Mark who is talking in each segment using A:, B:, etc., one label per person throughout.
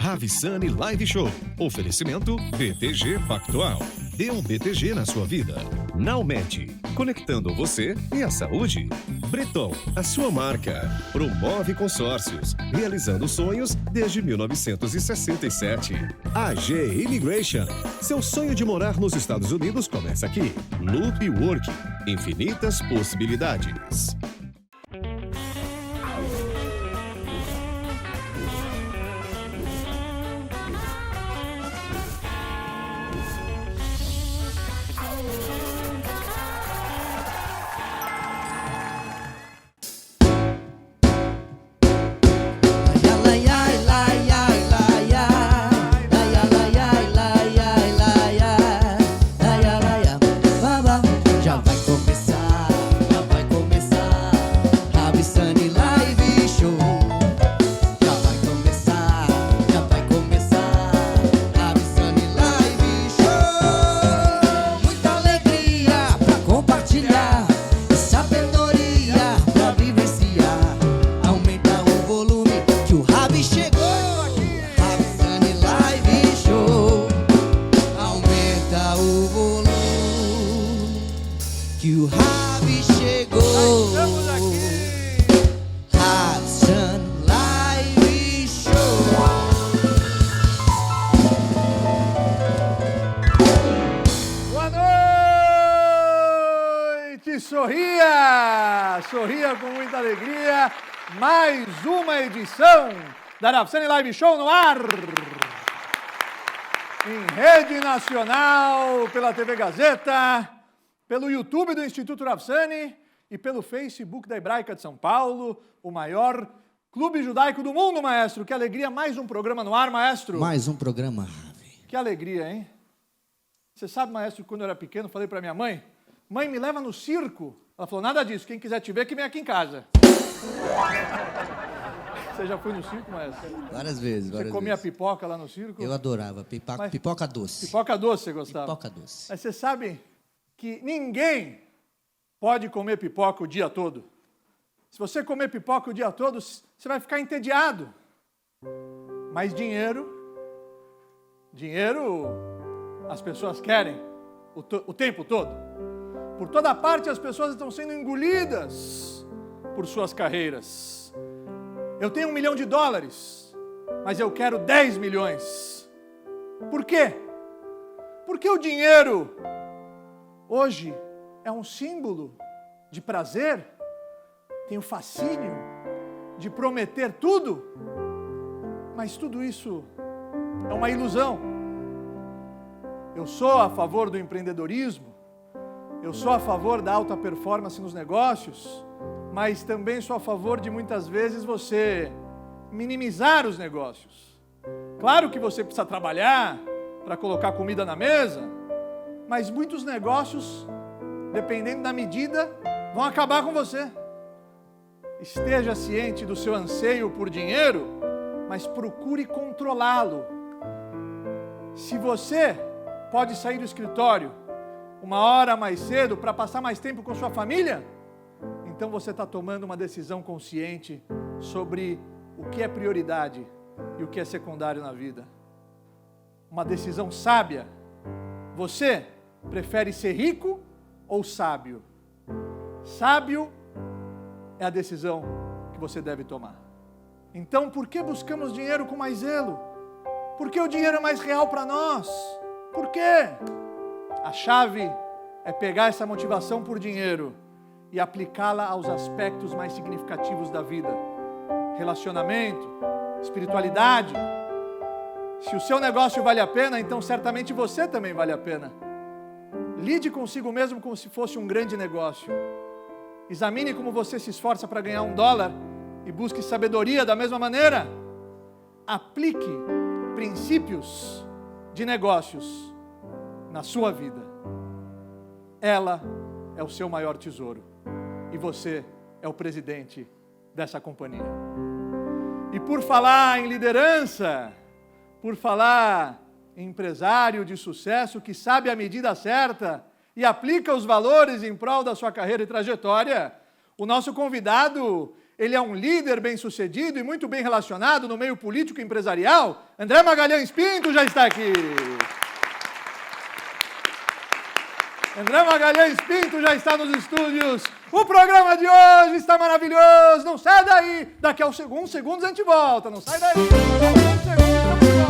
A: Ravissani Live Show. Oferecimento BTG Pactual. Dê um BTG na sua vida. Nowmed, conectando você e a saúde. Breton, a sua marca. Promove consórcios, realizando sonhos desde 1967. AG Immigration, seu sonho de morar nos Estados Unidos começa aqui. Loop Work, infinitas possibilidades.
B: Sorria com muita alegria, mais uma edição da Ravissani Live Show no ar, em rede nacional, pela TV Gazeta, pelo YouTube do Instituto Ravissani e pelo Facebook da Hebraica de São Paulo, o maior clube judaico do mundo, maestro. Que alegria, mais um programa no ar, maestro.
C: Mais um programa, Ravi.
B: Que alegria, hein? Você sabe, maestro, quando eu era pequeno, falei para minha mãe, mãe, me leva no circo. Ela falou, nada disso, quem quiser te ver, que vem aqui em casa. Você já foi no circo, maestro?
C: Várias vezes.
B: Você comia pipoca lá no circo?
C: Eu adorava, pipoca doce.
B: Pipoca doce você gostava?
C: Pipoca doce.
B: Mas você sabe que ninguém pode comer pipoca o dia todo. Se você comer pipoca o dia todo, você vai ficar entediado. Mas dinheiro as pessoas querem o tempo todo. Por toda parte as pessoas estão sendo engolidas por suas carreiras. Eu tenho $1 milhão, mas eu quero 10 milhões. Por quê? Porque o dinheiro hoje é um símbolo de prazer, tem o fascínio de prometer tudo, mas tudo isso é uma ilusão. Eu sou a favor do empreendedorismo, eu sou a favor da alta performance nos negócios, mas também sou a favor de muitas vezes você minimizar os negócios. Claro que você precisa trabalhar para colocar comida na mesa, mas muitos negócios, dependendo da medida, vão acabar com você. Esteja ciente do seu anseio por dinheiro, mas procure controlá-lo. Se você pode sair do escritório 1 hora mais cedo para passar mais tempo com sua família, então você está tomando uma decisão consciente sobre o que é prioridade e o que é secundário na vida. Uma decisão sábia. Você prefere ser rico ou sábio? Sábio é a decisão que você deve tomar. Então, por que buscamos dinheiro com mais zelo? Por que o dinheiro é mais real para nós? Por quê? A chave é pegar essa motivação por dinheiro e aplicá-la aos aspectos mais significativos da vida. Relacionamento, espiritualidade. Se o seu negócio vale a pena, então certamente você também vale a pena. Lide consigo mesmo como se fosse um grande negócio. Examine como você se esforça para ganhar $1 e busque sabedoria da mesma maneira. Aplique princípios de negócios na sua vida. Ela é o seu maior tesouro e você é o presidente dessa companhia. E por falar em liderança, por falar em empresário de sucesso que sabe a medida certa e aplica os valores em prol da sua carreira e trajetória, o nosso convidado, ele é um líder bem-sucedido e muito bem relacionado no meio político e empresarial. André Magalhães Pinto já está aqui. André Magalhães Pinto já está nos estúdios. O programa de hoje está maravilhoso. Não sai daí. Daqui a alguns segundos a gente volta. Não sai daí. Alguns segundos estamos de volta.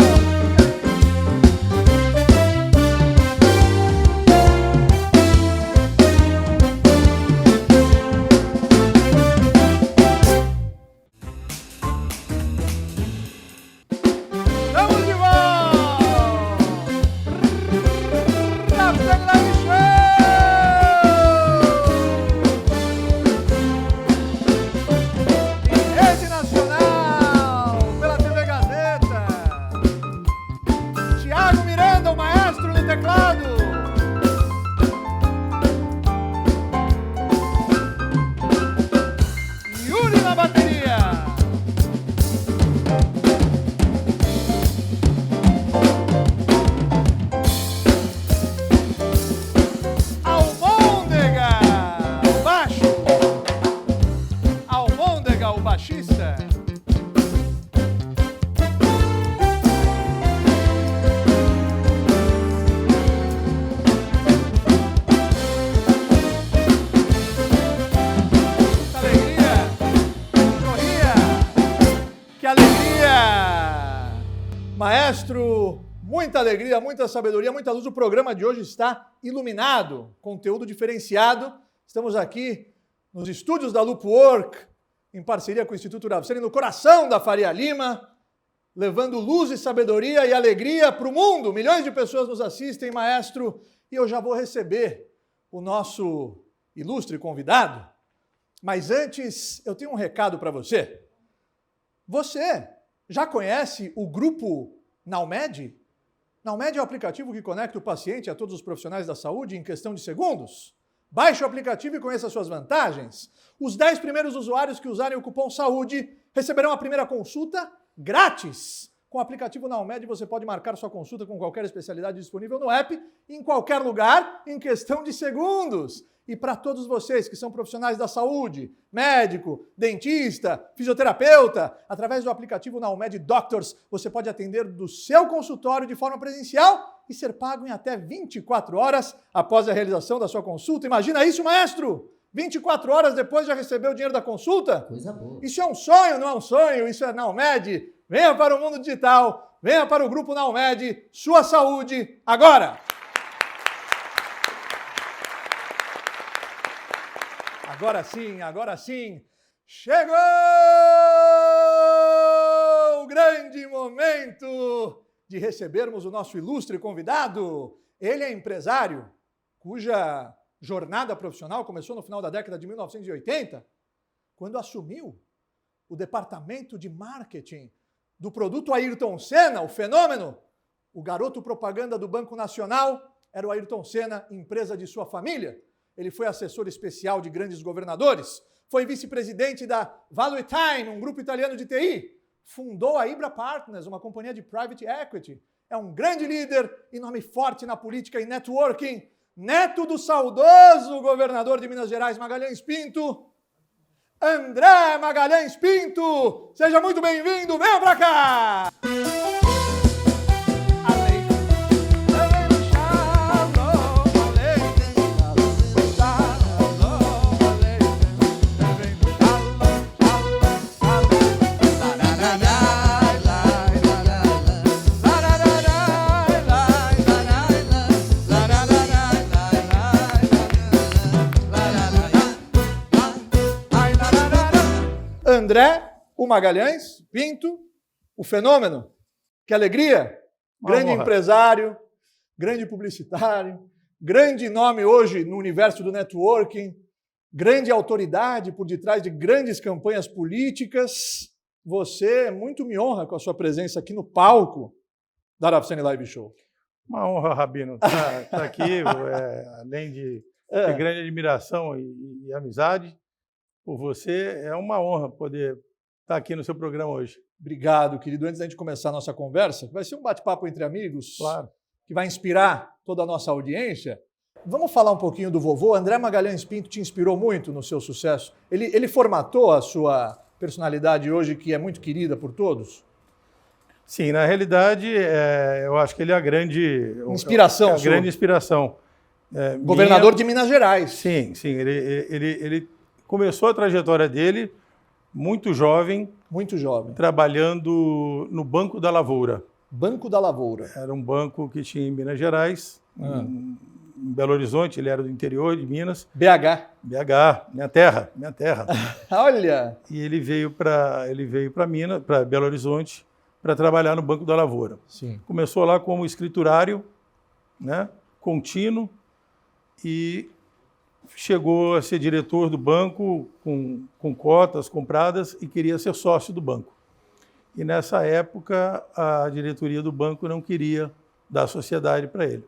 B: Maestro, muita alegria, muita sabedoria, muita luz. O programa de hoje está iluminado, conteúdo diferenciado. Estamos aqui nos estúdios da Loop Work, em parceria com o Instituto Ravsani, no coração da Faria Lima, levando luz e sabedoria e alegria para o mundo. Milhões de pessoas nos assistem, maestro, e eu já vou receber o nosso ilustre convidado. Mas antes, eu tenho um recado para você. Você já conhece o grupo NowMed? NowMed é o aplicativo que conecta o paciente a todos os profissionais da saúde em questão de segundos. Baixe o aplicativo e conheça as suas vantagens. Os 10 primeiros usuários que usarem o cupom SAÚDE receberão a primeira consulta grátis. Com o aplicativo NowMed você pode marcar sua consulta com qualquer especialidade disponível no app, em qualquer lugar, em questão de segundos. E para todos vocês que são profissionais da saúde, médico, dentista, fisioterapeuta, através do aplicativo NowMed Doctors, você pode atender do seu consultório de forma presencial e ser pago em até 24 horas após a realização da sua consulta. Imagina isso, maestro! 24 horas depois já recebeu o dinheiro da consulta?
C: Coisa boa.
B: Isso é um sonho, não é um sonho? Isso é NowMed. Venha para o mundo digital, venha para o grupo NowMed, sua saúde agora! Agora sim, chegou o grande momento de recebermos o nosso ilustre convidado. Ele é empresário, cuja jornada profissional começou no final da década de 1980, quando assumiu o departamento de marketing do produto Ayrton Senna, o fenômeno. O garoto propaganda do Banco Nacional era o Ayrton Senna, empresa de sua família. Ele foi assessor especial de grandes governadores, foi vice-presidente da Value Time, um grupo italiano de TI, fundou a Ibra Partners, uma companhia de private equity, é um grande líder e nome forte na política e networking, neto do saudoso governador de Minas Gerais, Magalhães Pinto, André Magalhães Pinto. Seja muito bem-vindo, venha pra cá! André, o Magalhães Pinto, o fenômeno, que alegria, grande empresário, grande publicitário, grande nome hoje no universo do networking, grande autoridade por detrás de grandes campanhas políticas. Você muito me honra com a sua presença aqui no palco da Ravsani Live Show.
D: Uma honra, Rabino, estar aqui, além de ter grande admiração e amizade por você, é uma honra poder estar aqui no seu programa hoje.
B: Obrigado, querido. Antes da gente começar a nossa conversa, vai ser um bate-papo entre amigos,
D: claro,
B: que vai inspirar toda a nossa audiência. Vamos falar um pouquinho do vovô. André Magalhães Pinto te inspirou muito no seu sucesso? Ele formatou a sua personalidade hoje, que é muito querida por todos?
D: Sim, na realidade, eu acho que ele é a grande
B: inspiração.
D: A grande inspiração.
B: Governador de Minas Gerais.
D: Sim. Ele começou a trajetória dele muito jovem.
B: Muito jovem.
D: Trabalhando no Banco da Lavoura.
B: Banco da Lavoura.
D: Era um banco que tinha em Minas Gerais, em Belo Horizonte, ele era do interior de Minas.
B: BH,
D: minha terra.
B: Olha!
D: E ele veio para Minas, para Belo Horizonte, para trabalhar no Banco da Lavoura.
B: Sim.
D: Começou lá como escriturário, né, contínuo, e chegou a ser diretor do banco com cotas compradas e queria ser sócio do banco. E nessa época a diretoria do banco não queria dar sociedade para ele.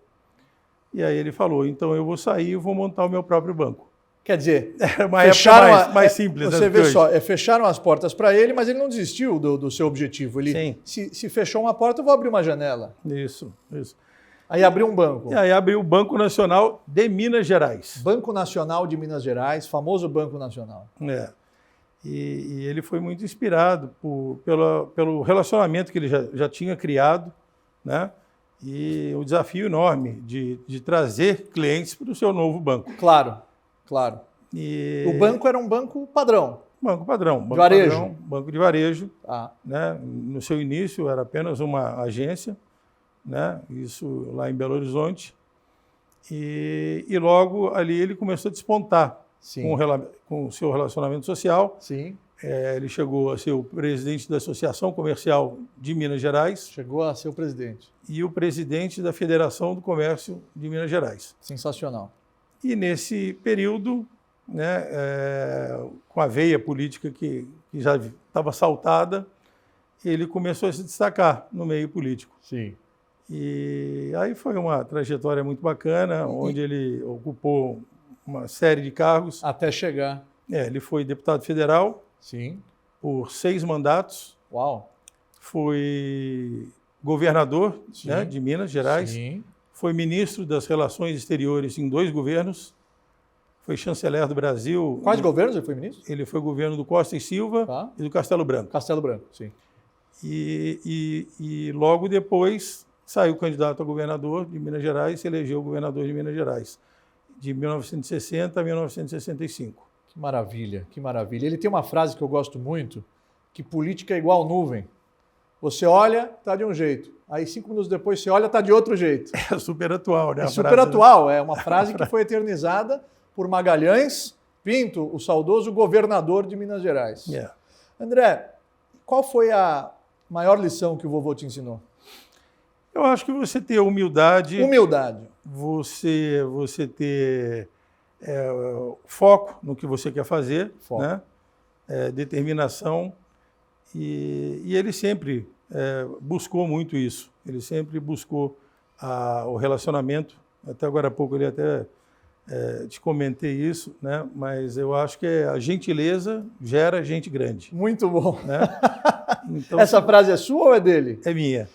D: E aí ele falou, então eu vou sair e vou montar o meu próprio banco.
B: Quer dizer,
D: era uma época mais simples.
B: Você vê só, fecharam as portas para ele, mas ele não desistiu do seu objetivo. Ele, se fechou uma porta, eu vou abrir uma janela.
D: Isso.
B: Aí abriu um banco.
D: E aí abriu o Banco Nacional de Minas Gerais.
B: Banco Nacional de Minas Gerais, famoso Banco Nacional.
D: E ele foi muito inspirado pelo relacionamento que ele já tinha criado, né? E o desafio enorme de trazer clientes para o seu novo banco.
B: Claro.
D: E
B: o banco era um banco padrão.
D: Banco padrão. Banco de varejo. Né? No seu início era apenas uma agência, né? Isso lá em Belo Horizonte. E logo ali ele começou a despontar.
B: Sim.
D: Com o seu relacionamento social.
B: Sim.
D: Ele chegou a ser o presidente da Associação Comercial de Minas Gerais.
B: Chegou a ser o presidente.
D: E o presidente da Federação do Comércio de Minas Gerais.
B: Sensacional.
D: E nesse período, né, com a veia política que já estava saltada, ele começou a se destacar no meio político.
B: Sim.
D: E aí foi uma trajetória muito bacana, onde ele ocupou uma série de cargos.
B: Até chegar.
D: Ele foi deputado federal.
B: Sim.
D: Por 6 mandatos.
B: Uau!
D: Foi governador, né, de Minas Gerais.
B: Sim.
D: Foi ministro das Relações Exteriores em 2 governos. Foi chanceler do Brasil.
B: Quais governos ele foi ministro?
D: Ele foi governo do Costa e Silva e do Castelo Branco.
B: Castelo Branco, sim.
D: E logo depois saiu candidato a governador de Minas Gerais, se elegeu governador de Minas Gerais, de 1960 a 1965.
B: Que maravilha, que maravilha. Ele tem uma frase que eu gosto muito, que política é igual nuvem. Você olha, está de um jeito. Aí 5 minutos depois você olha, está de outro jeito.
D: É super atual, né?
B: É super atual. É uma frase que foi eternizada por Magalhães Pinto, o saudoso governador de Minas Gerais. André, qual foi a maior lição que o vovô te ensinou?
D: Eu acho que você ter humildade.
B: Humildade.
D: Você ter foco no que você quer fazer, né? Determinação. E ele sempre buscou muito isso. Ele sempre buscou o relacionamento. Até agora há pouco ele até te comentei isso, né? Mas eu acho que a gentileza gera gente grande.
B: Muito bom.
D: Né? Então,
B: essa frase é sua ou é dele?
D: É minha.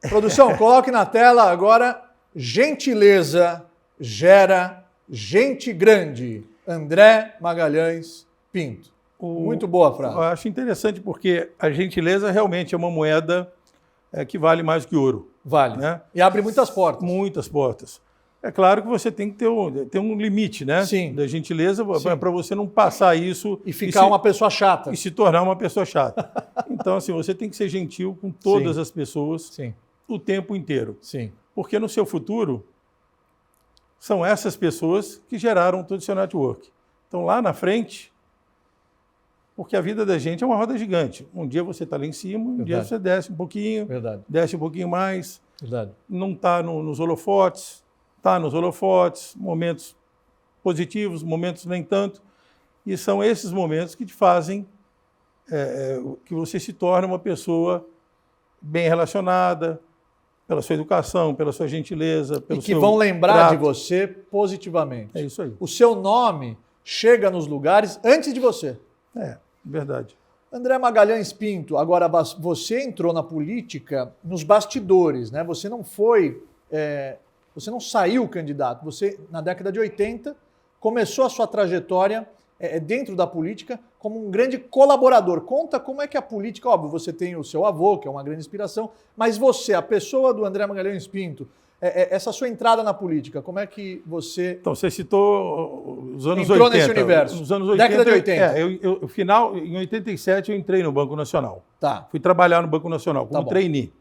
B: Produção, coloque na tela agora: gentileza gera gente grande. André Magalhães Pinto. Muito boa frase.
D: Eu acho interessante porque a gentileza realmente é uma moeda que vale mais que ouro.
B: Vale.
D: Né?
B: E abre muitas portas.
D: Muitas portas. É claro que você tem que ter um limite, né?
B: Sim.
D: Da gentileza, para você não passar isso...
B: E ficar uma pessoa chata.
D: E se tornar uma pessoa chata. Então, assim, você tem que ser gentil com todas as pessoas o tempo inteiro.
B: Sim.
D: Porque no seu futuro, são essas pessoas que geraram todo o seu network. Então, lá na frente... Porque a vida da gente é uma roda gigante. Um dia você está lá em cima, um dia você desce um pouquinho, desce um pouquinho mais. Não está nos holofotes, está nos holofotes, momentos positivos, momentos nem tanto. E são esses momentos que te fazem que você se torne uma pessoa bem relacionada, pela sua educação, pela sua gentileza, pelo seu
B: E que vão lembrar
D: trato.
B: de você positivamente.
D: É isso aí.
B: O seu nome chega nos lugares antes de você.
D: Verdade.
B: André Magalhães Pinto, agora você entrou na política nos bastidores, né? Você não foi Você não saiu candidato. Você, na década de 80, começou a sua trajetória dentro da política como um grande colaborador. Conta como é que a política... Óbvio, você tem o seu avô, que é uma grande inspiração, mas você, a pessoa do André Magalhães Pinto, essa sua entrada na política, como é que você...
D: Então, você citou os anos
B: entrou
D: 80.
B: nesse universo.
D: Nos anos 80,
B: década de 80.
D: Em 87, eu entrei no Banco Nacional.
B: Tá.
D: Fui trabalhar no Banco Nacional como trainee.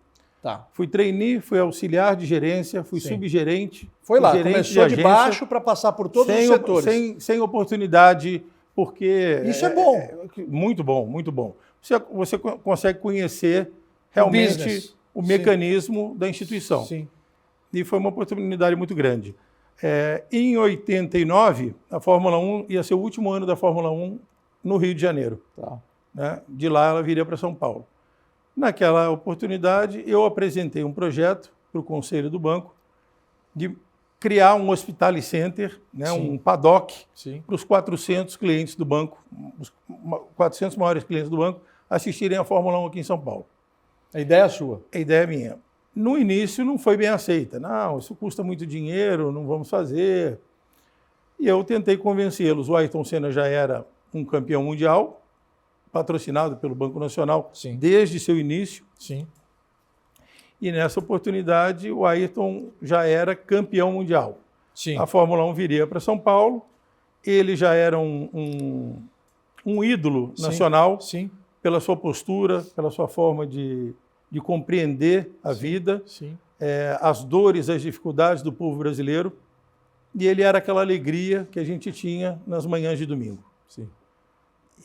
B: Tá.
D: Fui trainee, fui auxiliar de gerência, fui subgerente.
B: Foi lá,
D: gerente
B: começou de
D: agência,
B: baixo para passar por todos os setores.
D: Sem oportunidade, porque...
B: Isso é bom.
D: Muito bom, muito bom. Você consegue conhecer realmente o mecanismo da instituição.
B: Sim.
D: E foi uma oportunidade muito grande. Em 89, a Fórmula 1 ia ser o último ano da Fórmula 1 no Rio de Janeiro.
B: Tá.
D: Né? De lá ela viria para São Paulo. Naquela oportunidade, eu apresentei um projeto para o Conselho do Banco de criar um hospitality center, né? Um paddock para os 400 clientes do banco, os 400 maiores clientes do banco, assistirem à Fórmula 1 aqui em São Paulo.
B: A ideia é sua?
D: A ideia é minha. No início não foi bem aceita. Não, isso custa muito dinheiro, não vamos fazer. E eu tentei convencê-los. O Ayrton Senna já era um campeão mundial, patrocinado pelo Banco Nacional desde seu início.
B: Sim.
D: E nessa oportunidade o Ayrton já era campeão mundial.
B: Sim.
D: A Fórmula 1 viria para São Paulo. Ele já era um ídolo nacional pela sua postura, pela sua forma de compreender a vida, as dores, as dificuldades do povo brasileiro, e ele era aquela alegria que a gente tinha nas manhãs de domingo.
B: Sim.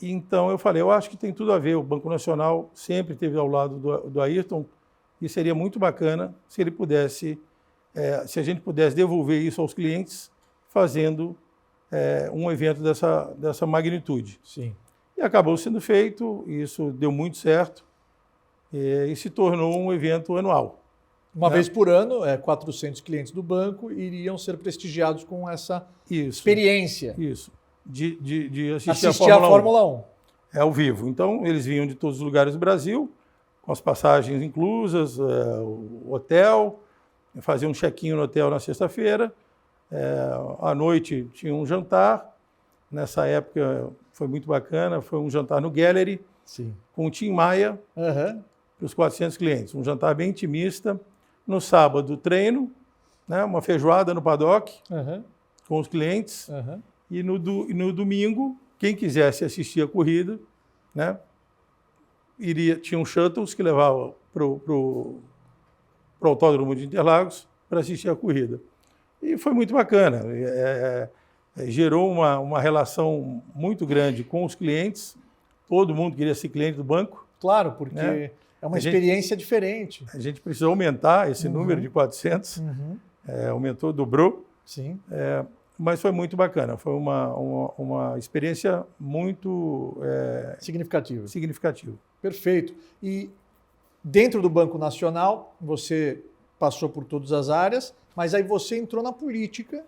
D: Então eu falei, eu acho que tem tudo a ver, o Banco Nacional sempre esteve ao lado do Ayrton, e seria muito bacana se ele pudesse, se a gente pudesse devolver isso aos clientes, fazendo um evento dessa magnitude.
B: Sim.
D: E acabou sendo feito, isso deu muito certo, e se tornou um evento anual.
B: Uma vez por ano, 400 clientes do banco iriam ser prestigiados com essa experiência.
D: Isso, de assistir
B: a Fórmula 1.
D: Ao vivo. Então, eles vinham de todos os lugares do Brasil, com as passagens inclusas, o hotel, faziam um check-in no hotel na sexta-feira, à noite tinha um jantar. Nessa época foi muito bacana, foi um jantar no Gallery, com o Tim Maia, para os 400 clientes. Um jantar bem intimista. No sábado, treino, né, uma feijoada no paddock com os clientes. E no domingo, quem quisesse assistir a corrida, né, tinha um shuttles que levava para o Autódromo de Interlagos para assistir a corrida. E foi muito bacana. Gerou uma relação muito grande com os clientes. Todo mundo queria ser cliente do banco.
B: Claro, porque é uma experiência diferente.
D: A gente precisou aumentar esse número de 400. Aumentou, dobrou.
B: Sim.
D: Mas foi muito bacana. Foi uma experiência muito significativa.
B: Perfeito. E dentro do Banco Nacional, você passou por todas as áreas, mas aí você entrou na política,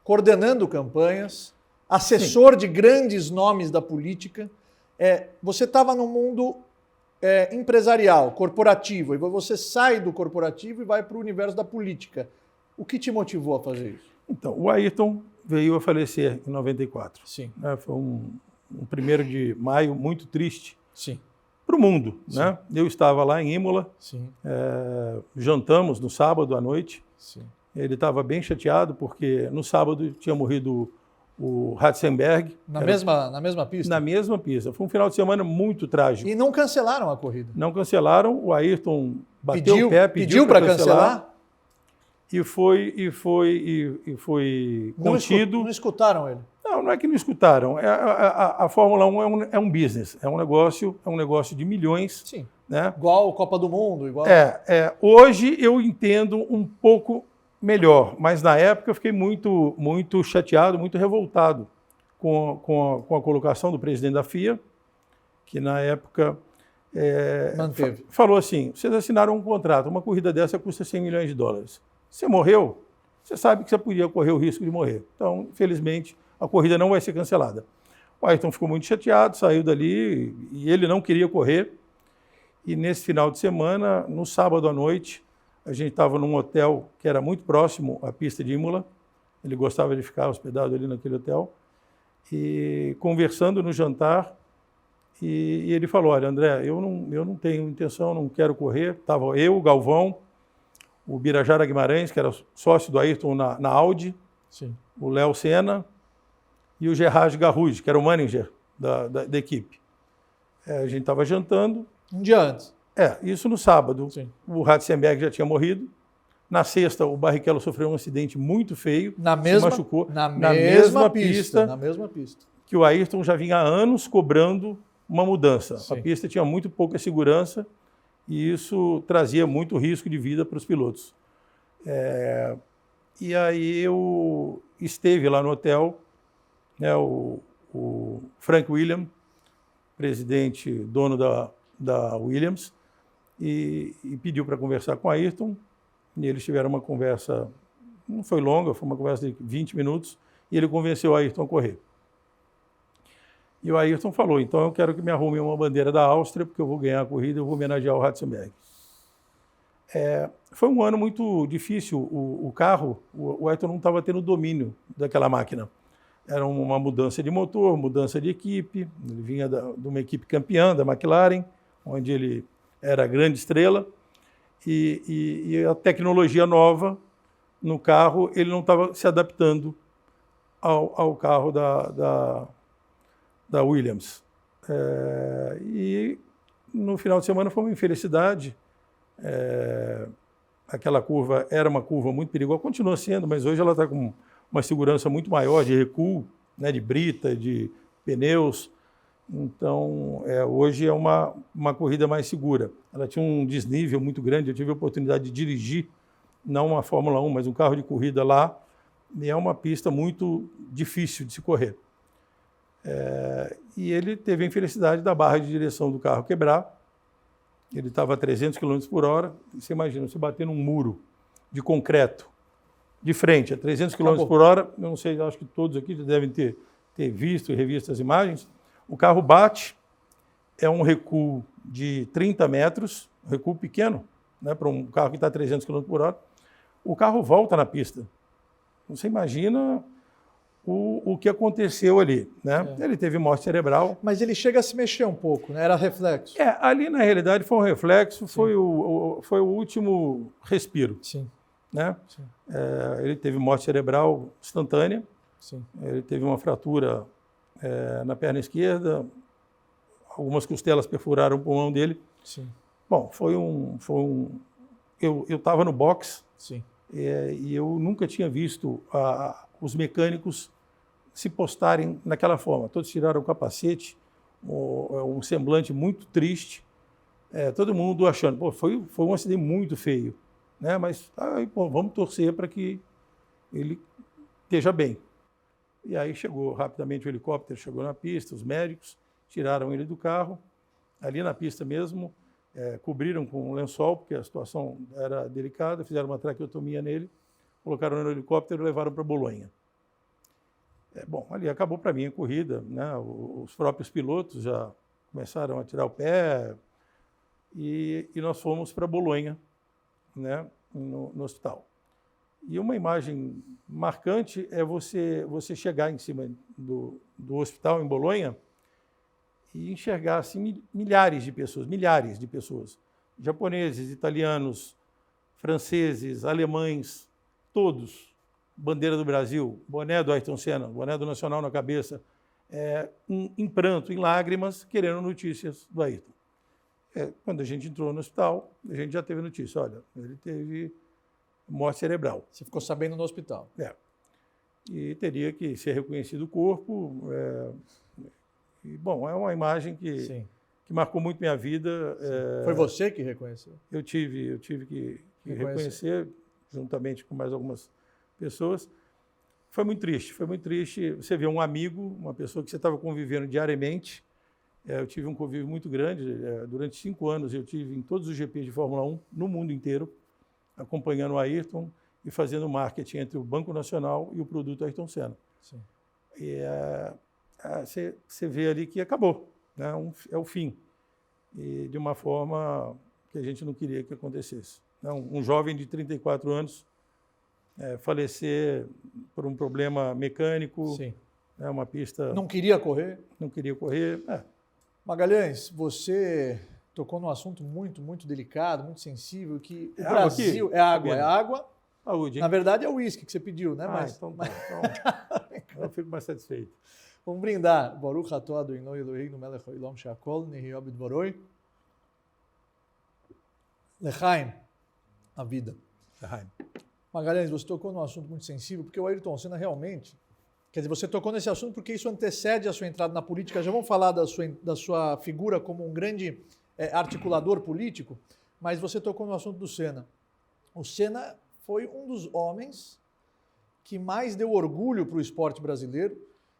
B: coordenando campanhas, assessor de grandes nomes da política. Você estava no mundo empresarial, corporativo, e você sai do corporativo e vai para o universo da política. O que te motivou a fazer isso?
D: Então, o Ayrton veio a falecer em 94.
B: Sim.
D: Foi um 1º de maio muito triste.
B: Sim.
D: Para o mundo. Né? Eu estava lá em Imola, jantamos no sábado à noite.
B: Sim.
D: Ele estava bem chateado porque no sábado tinha morrido o Ratzenberg.
B: Na mesma pista?
D: Na mesma pista. Foi um final de semana muito trágico.
B: E não cancelaram a corrida?
D: Não cancelaram. O Ayrton bateu o pé,
B: pediu para cancelar?
D: E foi contido.
B: Não escutaram ele?
D: Não é que não escutaram. A Fórmula 1 é um business, é um negócio de milhões.
B: Sim.
D: Né?
B: Igual Copa do Mundo, igual.
D: Hoje eu entendo um pouco melhor, mas na época eu fiquei muito, muito chateado, muito revoltado com a colocação do presidente da FIA, que na época falou assim: vocês assinaram um contrato, uma corrida dessa custa 100 milhões de dólares. Você morreu, você sabe que você podia correr o risco de morrer. Então, infelizmente, a corrida não vai ser cancelada. O Ayrton ficou muito chateado, saiu dali e ele não queria correr. E nesse final de semana, no sábado à noite, A gente estava num hotel que era muito próximo à pista de Imola. Ele gostava de ficar hospedado ali naquele hotel. E conversando no jantar, e ele falou, olha, André, eu não tenho intenção, não quero correr. Estava eu, o Galvão, o Birajara Guimarães, que era sócio do Ayrton na Audi,
B: Sim.
D: o Léo Senna e o Gerard Garrude, que era o manager da equipe. A gente estava jantando.
B: Um dia antes.
D: Isso no sábado.
B: Sim.
D: O Ratzenberg já tinha morrido. Na sexta, o Barrichello sofreu um acidente muito feio. Se machucou.
B: Na mesma pista.
D: Que o Ayrton já vinha há anos cobrando uma mudança.
B: Sim.
D: A pista tinha muito pouca segurança e isso trazia muito risco de vida para os pilotos. E aí eu esteve lá no hotel, né, o Frank Williams, presidente, dono da Williams, e pediu para conversar com o Ayrton. E eles tiveram uma conversa, não foi longa, foi uma conversa de 20 minutos, e ele convenceu o Ayrton a correr. E o Ayrton falou, então eu quero que me arrume uma bandeira da Áustria, porque eu vou ganhar a corrida, eu vou homenagear o Ratzenberg. Foi um ano muito difícil, o carro, o Ayrton não estava tendo domínio daquela máquina. Era uma mudança de motor, mudança de equipe, ele vinha de uma equipe campeã, da McLaren, onde ele era a grande estrela, e a tecnologia nova no carro, ele não estava se adaptando ao carro da Williams. E no final de semana foi uma infelicidade. Aquela curva era uma curva muito perigosa, continua sendo, mas hoje ela está com uma segurança muito maior de recuo, né, de brita, de pneus. Então, hoje é uma corrida mais segura. Ela tinha um desnível muito grande, eu tive a oportunidade de dirigir, não uma Fórmula 1, mas um carro de corrida lá, e é uma pista muito difícil de se correr. E ele teve a infelicidade da barra de direção do carro quebrar. Ele estava a 300 km por hora. Você imagina, você bater num muro de concreto, de frente, a 300 km por hora. Eu não sei, acho que todos aqui já devem ter visto e revisto as imagens. O carro bate, é um recuo de 30 metros, um recuo pequeno, né, para um carro que está a 300 km por hora. O carro volta na pista. Você imagina o que aconteceu ali, né? Ele teve morte cerebral.
B: Mas ele chega a se mexer um pouco, né? Era reflexo.
D: Ali na realidade foi um reflexo, foi o último respiro.
B: Sim.
D: Né? Sim. Ele teve morte cerebral instantânea.
B: Sim.
D: Ele teve uma fratura na perna esquerda, algumas costelas perfuraram o pulmão dele.
B: Sim.
D: Bom, eu estava no box.
B: Sim.
D: E eu nunca tinha visto os mecânicos se postarem naquela forma. Todos tiraram o capacete, um semblante muito triste, todo mundo achando, foi um acidente muito feio, né? Mas vamos torcer para que ele esteja bem. E aí chegou rapidamente o helicóptero, chegou na pista, os médicos tiraram ele do carro, ali na pista mesmo, cobriram com um lençol, porque a situação era delicada, fizeram uma traqueotomia nele, colocaram no helicóptero e levaram para Bolonha. Bom, ali acabou para mim a corrida, né? Os próprios pilotos já começaram a tirar o pé e nós fomos para Bolonha, né? No hospital. E uma imagem marcante é você chegar em cima do hospital em Bolonha e enxergar assim, milhares de pessoas, japoneses, italianos, franceses, alemães, todos, bandeira do Brasil, boné do Ayrton Senna, boné do Nacional na cabeça, em pranto, em lágrimas, querendo notícias do Ayrton. Quando a gente entrou no hospital, a gente já teve notícia, olha, ele teve morte cerebral.
B: Você ficou sabendo no hospital?
D: E teria que ser reconhecido o corpo. Bom, é uma imagem que marcou muito minha vida.
B: Foi você que reconheceu?
D: Eu tive que reconhecer, juntamente com mais algumas pessoas. Foi muito triste você ver um amigo, uma pessoa que você estava convivendo diariamente. Eu tive um convívio muito grande. Durante 5 anos eu tive em todos os GPs de Fórmula 1, no mundo inteiro, acompanhando o Ayrton e fazendo marketing entre o Banco Nacional e o produto Ayrton Senna. Sim. E você vê ali que acabou, né? É o fim. E de uma forma que a gente não queria que acontecesse. Um jovem de 34 anos falecer por um problema mecânico,
B: Sim.
D: Uma pista...
B: Não queria correr?
D: Não queria correr.
B: Magalhães, você tocou num assunto muito, muito delicado, muito sensível, que o
D: água
B: Brasil...
D: aqui?
B: É água, é água.
D: Saúde, hein?
B: Na verdade é o uísque que você pediu, né?
D: Então tá. Então, eu fico mais satisfeito.
B: Vamos brindar. Baruch atah Adonai Eloheinu melech haolam she'akol nihiyah bidvaroi. Lechaim, a vida.
D: Lechaim.
B: Magalhães, você tocou num assunto muito sensível, porque o Ayrton Senna realmente... Quer dizer, você tocou nesse assunto porque isso antecede a sua entrada na política. Já vamos falar da sua figura como um grande articulador político, mas você tocou no assunto do Senna. O Senna foi um dos homens que mais deu orgulho para o esporte brasileiro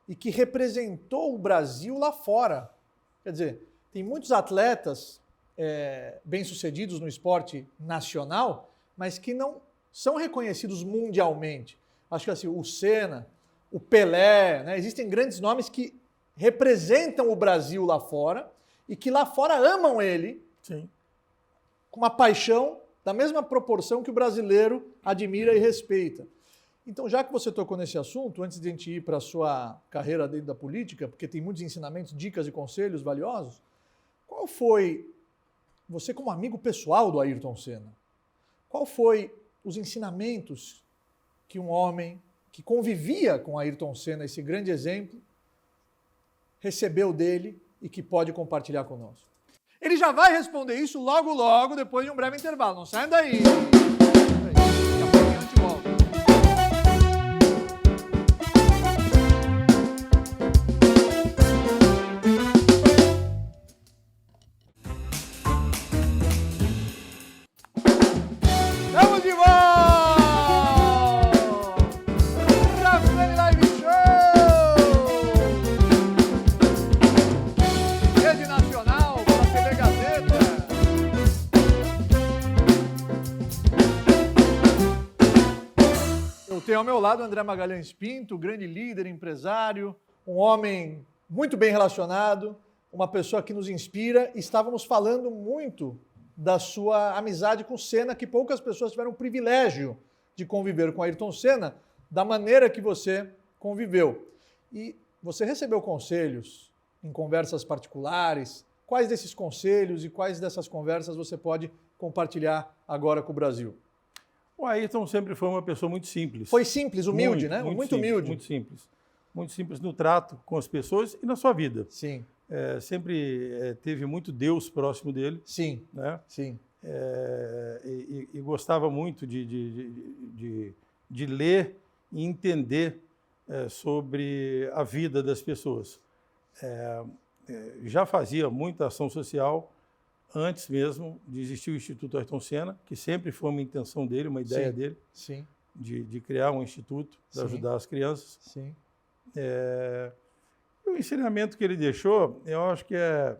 B: e que representou o Brasil lá fora. Quer dizer, tem muitos atletas bem-sucedidos no esporte nacional, mas que não são reconhecidos mundialmente. Acho que assim, o Senna, o Pelé, né? Existem grandes nomes que representam o Brasil lá fora e que lá fora amam ele.
D: Sim.
B: Com uma paixão da mesma proporção que o brasileiro admira e respeita. Então, já que você tocou nesse assunto, antes de a gente ir para a sua carreira dentro da política, porque tem muitos ensinamentos, dicas e conselhos valiosos, qual foi, você como amigo pessoal do Ayrton Senna, qual foi os ensinamentos que um homem que convivia com Ayrton Senna, esse grande exemplo, recebeu dele e que pode compartilhar conosco? Ele já vai responder isso logo, logo, depois de um breve intervalo. Não saiam daí. Daqui a pouquinho a gente volta. Estamos de volta! Rafael Live Show! Rede Nacional, para a TV Gazeta. Eu tenho ao meu lado o André Magalhães Pinto, grande líder, empresário, um homem muito bem relacionado, uma pessoa que nos inspira. Estávamos falando muito da sua amizade com o Senna, que poucas pessoas tiveram o privilégio de conviver com Ayrton Senna da maneira que você conviveu. E você recebeu conselhos em conversas particulares. Quais desses conselhos e quais dessas conversas você pode compartilhar agora com o Brasil?
D: O Ayrton sempre foi uma pessoa muito simples.
B: Foi simples, humilde, né? Muito
D: simples,
B: humilde.
D: Muito simples. Muito simples no trato com as pessoas e na sua vida.
B: Sim.
D: Sempre teve muito Deus próximo dele.
B: Sim,
D: né?
B: sim.
D: E gostava muito de ler e entender sobre a vida das pessoas. Já fazia muita ação social antes mesmo de existir o Instituto Ayrton Senna, que sempre foi uma intenção dele, uma ideia dele,
B: Sim.
D: de criar um instituto para ajudar as crianças.
B: Sim.
D: O ensinamento que ele deixou, eu acho que é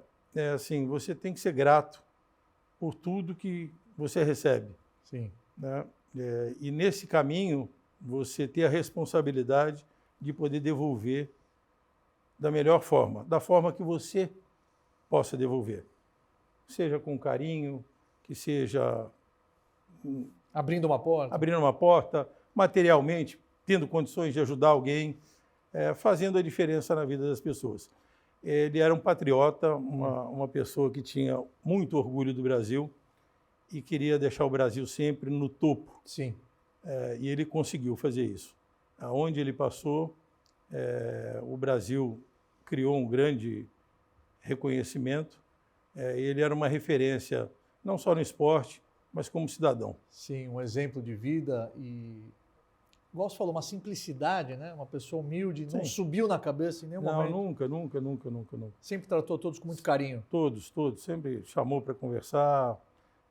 D: assim, você tem que ser grato por tudo que você recebe.
B: Sim.
D: Né? E nesse caminho, você ter a responsabilidade de poder devolver da melhor forma, da forma que você possa devolver. Seja com carinho, que seja
B: Abrindo uma porta.
D: Materialmente, tendo condições de ajudar alguém, fazendo a diferença na vida das pessoas. Ele era um patriota, uma pessoa que tinha muito orgulho do Brasil e queria deixar o Brasil sempre no topo.
B: Sim.
D: E ele conseguiu fazer isso. Aonde ele passou, o Brasil criou um grande reconhecimento. Ele era uma referência, não só no esporte, mas como cidadão.
B: Sim, um exemplo de vida e, igual você falou, uma simplicidade, né? Uma pessoa humilde, não subiu na cabeça em nenhum momento.
D: Nunca.
B: Sempre tratou todos com muito carinho.
D: Todos. Sempre chamou para conversar,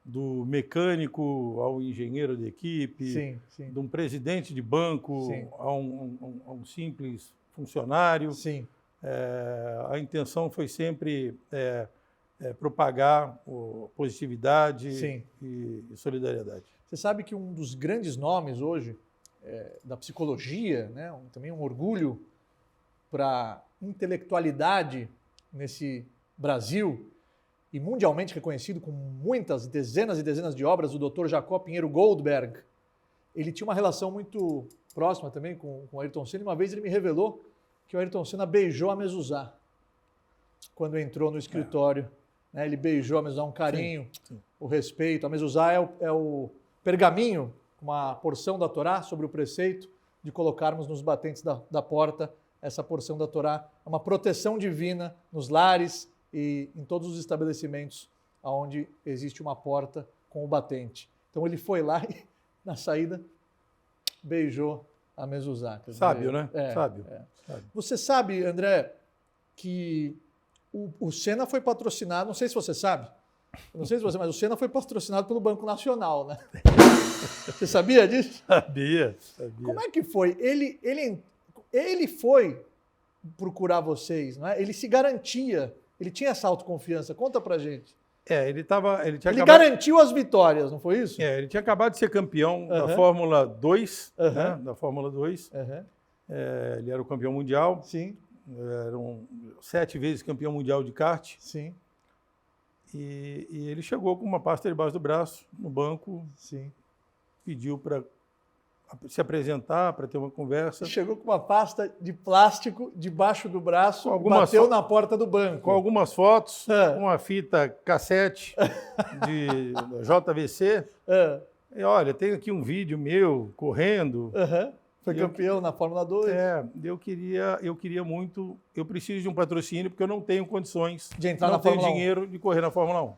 D: do mecânico ao engenheiro de equipe,
B: Sim.
D: de um presidente de banco a um simples funcionário.
B: Sim.
D: A intenção foi sempre propagar positividade e solidariedade.
B: Você sabe que um dos grandes nomes hoje da psicologia, né, também um orgulho para a intelectualidade nesse Brasil, e mundialmente reconhecido com muitas, dezenas e dezenas de obras, o Dr. Jacó Pinheiro Goldberg, ele tinha uma relação muito próxima também com o Ayrton Senna. Uma vez ele me revelou que o Ayrton Senna beijou a Mezuzá quando entrou no escritório. Né? Ele beijou a Mezuzá, um carinho,
D: sim.
B: o respeito. A Mezuzá é o pergaminho, uma porção da Torá sobre o preceito de colocarmos nos batentes da porta essa porção da Torá. É uma proteção divina nos lares e em todos os estabelecimentos onde existe uma porta com o batente. Então ele foi lá e, na saída, beijou a Mezuzá.
D: Sábio, né? Sábio.
B: Sábio. Você sabe, André, que o Senna foi patrocinado, não sei se você sabe, mas o Senna foi patrocinado pelo Banco Nacional, né? Você sabia disso?
D: Sabia.
B: Como é que foi? Ele foi procurar vocês, não é? Ele se garantia, ele tinha essa autoconfiança. Conta pra gente.
D: Ele
B: garantiu as vitórias, não foi isso?
D: Ele tinha acabado de ser campeão da Fórmula 2, né? Da Fórmula 2. Ele era o campeão mundial.
B: Sim.
D: Eram 7 vezes campeão mundial de kart.
B: Sim.
D: E ele chegou com uma pasta debaixo do braço, no banco.
B: Sim.
D: Pediu para se apresentar, para ter uma conversa.
B: Chegou com uma pasta de plástico debaixo do braço, bateu na porta do banco.
D: Com algumas fotos, uma fita cassete de JVC. E olha, tem aqui um vídeo meu correndo.
B: Foi campeão na Fórmula 2.
D: Eu queria muito, eu preciso de um patrocínio porque eu não tenho condições,
B: de entrar
D: não
B: na
D: tenho
B: Fórmula 1.
D: dinheiro de correr na Fórmula 1.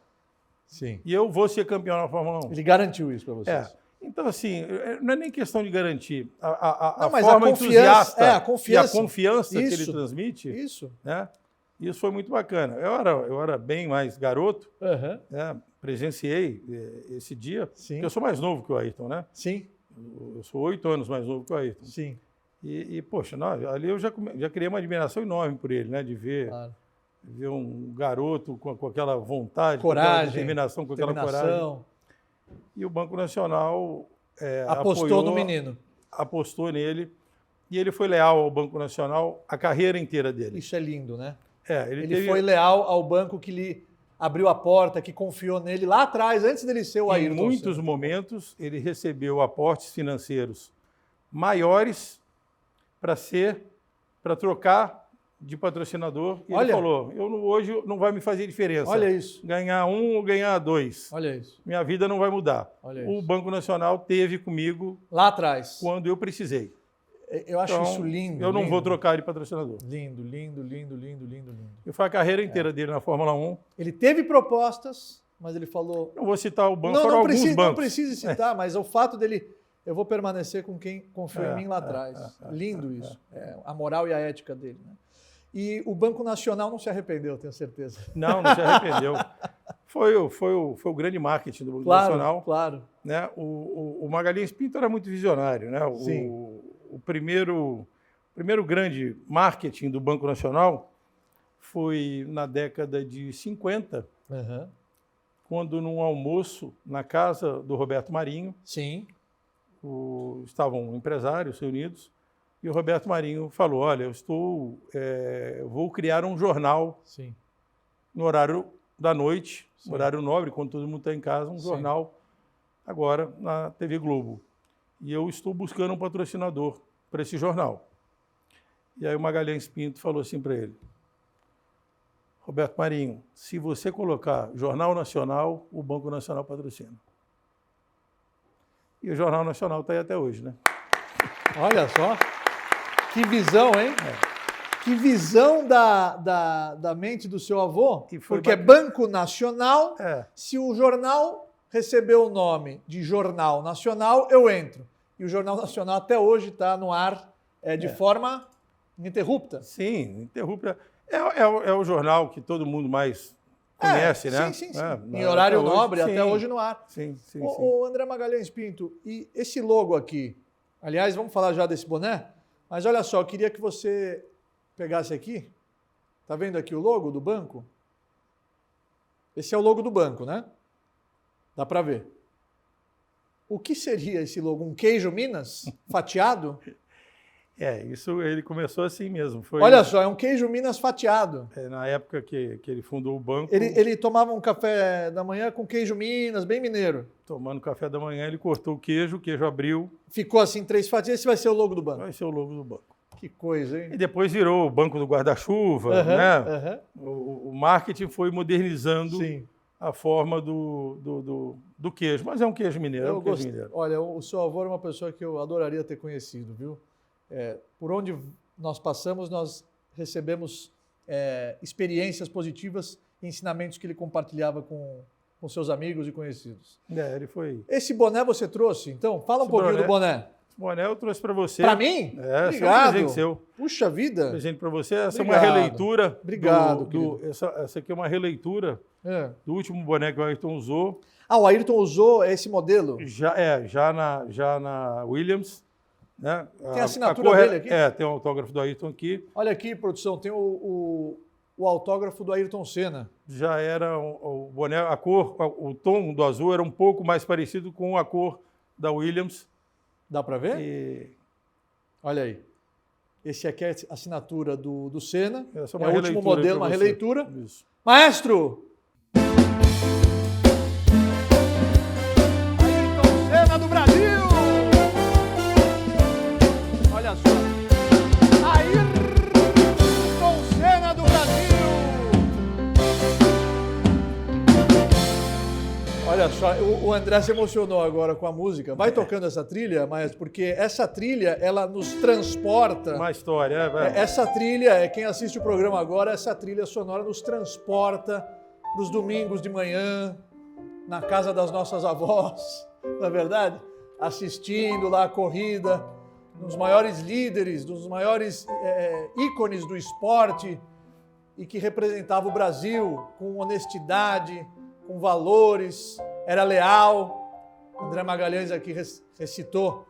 B: Sim.
D: E eu vou ser campeão na Fórmula 1.
B: Ele garantiu isso para vocês.
D: Então, assim, não é nem questão de garantir. A
B: mas
D: forma entusiasta
B: a confiança.
D: e a confiança
B: Isso.
D: que ele transmite,
B: Isso.
D: né? Isso foi muito bacana. Eu era bem mais garoto, né? Presenciei esse dia,
B: Sim.
D: porque eu sou mais novo que o Ayrton, né?
B: Sim.
D: Eu sou 8 anos mais novo que o Ayrton.
B: Sim.
D: Poxa, ali eu já criei uma admiração enorme por ele, né? De ver,
B: Claro.
D: ver um garoto com aquela vontade,
B: coragem,
D: com aquela determinação, com aquela coragem. E o Banco Nacional
B: apostou no menino.
D: Apostou nele e ele foi leal ao Banco Nacional a carreira inteira dele.
B: Isso é lindo, né?
D: Ele
B: foi leal ao banco que lhe abriu a porta, que confiou nele lá atrás, antes dele ser o Ayrton.
D: Em muitos momentos, ele recebeu aportes financeiros maiores para trocar de patrocinador. E ele falou, hoje não vai me fazer diferença.
B: Olha isso.
D: Ganhar 1 ou ganhar 2.
B: Olha isso.
D: Minha vida não vai mudar.
B: Olha
D: o
B: isso.
D: Banco Nacional teve comigo
B: lá atrás,
D: quando eu precisei.
B: Eu acho isso lindo.
D: Eu não vou trocar de patrocinador.
B: Lindo.
D: E foi a carreira inteira dele na Fórmula 1.
B: Ele teve propostas, mas ele falou...
D: Não vou citar o banco, foram alguns bancos.
B: Não precisa citar, mas o fato dele... Eu vou permanecer com quem confiou em mim lá atrás. Lindo isso. A moral e a ética dele. Né? E o Banco Nacional não se arrependeu, tenho certeza.
D: Não se arrependeu. Foi o grande marketing do Banco Nacional.
B: Claro.
D: Né? O Magalhães Pinto era muito visionário. Né? O primeiro grande marketing do Banco Nacional foi na década de 50, quando num almoço na casa do Roberto Marinho,
B: sim,
D: estavam empresários reunidos, e o Roberto Marinho falou, olha, vou criar um jornal
B: sim,
D: no horário da noite,
B: sim,
D: horário nobre, quando todo mundo está em casa, um
B: sim,
D: jornal agora na TV Globo. E eu estou buscando um patrocinador para esse jornal. E aí o Magalhães Pinto falou assim para ele, Roberto Marinho, se você colocar Jornal Nacional, o Banco Nacional patrocina. E o Jornal Nacional está aí até hoje, né?
B: Olha só, que visão, hein? Que visão da mente do seu avô, porque é Banco Nacional, se o jornal recebeu o nome de Jornal Nacional, eu entro. E o Jornal Nacional até hoje está no ar de forma ininterrupta.
D: Sim, ininterrupta. É o jornal que todo mundo mais conhece, né?
B: Sim. Em horário nobre, até hoje no ar.
D: Sim.
B: O André Magalhães Pinto, e esse logo aqui, aliás, vamos falar já desse boné, mas olha só, eu queria que você pegasse aqui, tá vendo aqui o logo do banco? Esse é o logo do banco, né? Dá para ver. O que seria esse logo? Um queijo Minas fatiado?
D: Isso ele começou assim mesmo. Foi,
B: Olha só, é um queijo Minas fatiado.
D: na época que ele fundou o banco,
B: Ele tomava um café da manhã com queijo Minas, bem mineiro.
D: tomando café da manhã, ele cortou o queijo abriu,
B: Ficou assim, 3 fatias. Esse vai ser o logo do banco.
D: vai ser o logo do banco.
B: Que coisa, hein?
D: E depois virou o banco do guarda-chuva,
B: Aham,
D: né?
B: aham.
D: O marketing foi modernizando
B: Sim.
D: a forma do queijo, mas é um queijo mineiro, é um queijo mineiro.
B: Olha, o seu avô era uma pessoa que eu adoraria ter conhecido, viu? Por onde nós passamos, nós recebemos experiências positivas e ensinamentos que ele compartilhava com seus amigos e conhecidos.
D: Ele foi.
B: Esse boné você trouxe, então? Fala um
D: Esse
B: pouquinho
D: boné-
B: do boné.
D: Esse boné eu trouxe para você.
B: Para mim?
D: Esse é um
B: Obrigado.
D: presente seu.
B: Puxa vida.
D: Presente para você. Essa
B: Obrigado.
D: é uma releitura.
B: Obrigado,
D: Essa aqui é uma releitura
B: É.
D: do último boné que o Ayrton usou.
B: O Ayrton usou esse modelo?
D: Já na Williams. Né?
B: Tem a assinatura dele aqui?
D: Tem o autógrafo do Ayrton aqui.
B: Olha aqui, produção, tem o autógrafo do Ayrton Senna.
D: Já era o boné, a cor, o tom do azul era um pouco mais parecido com a cor da Williams.
B: Dá para ver?
D: E
B: Olha aí. Esse aqui é a assinatura do Senna.
D: essa
B: É o último modelo, uma
D: pra você.
B: releitura.
D: Isso.
B: Maestro! Ayrton Senna do Brasil! Olha só. Ayrton Senna do Brasil! Olha só, o André se emocionou agora com a música. Vai tocando essa trilha, Maestro, porque essa trilha, ela nos transporta.
D: Uma história, velho.
B: Essa trilha, quem assiste o programa agora, essa trilha sonora nos transporta para os domingos de manhã, na casa das nossas avós, não é verdade? Assistindo lá a corrida, dos maiores líderes, dos maiores ícones do esporte e que representava o Brasil com honestidade, com valores, era leal. André Magalhães aqui recitou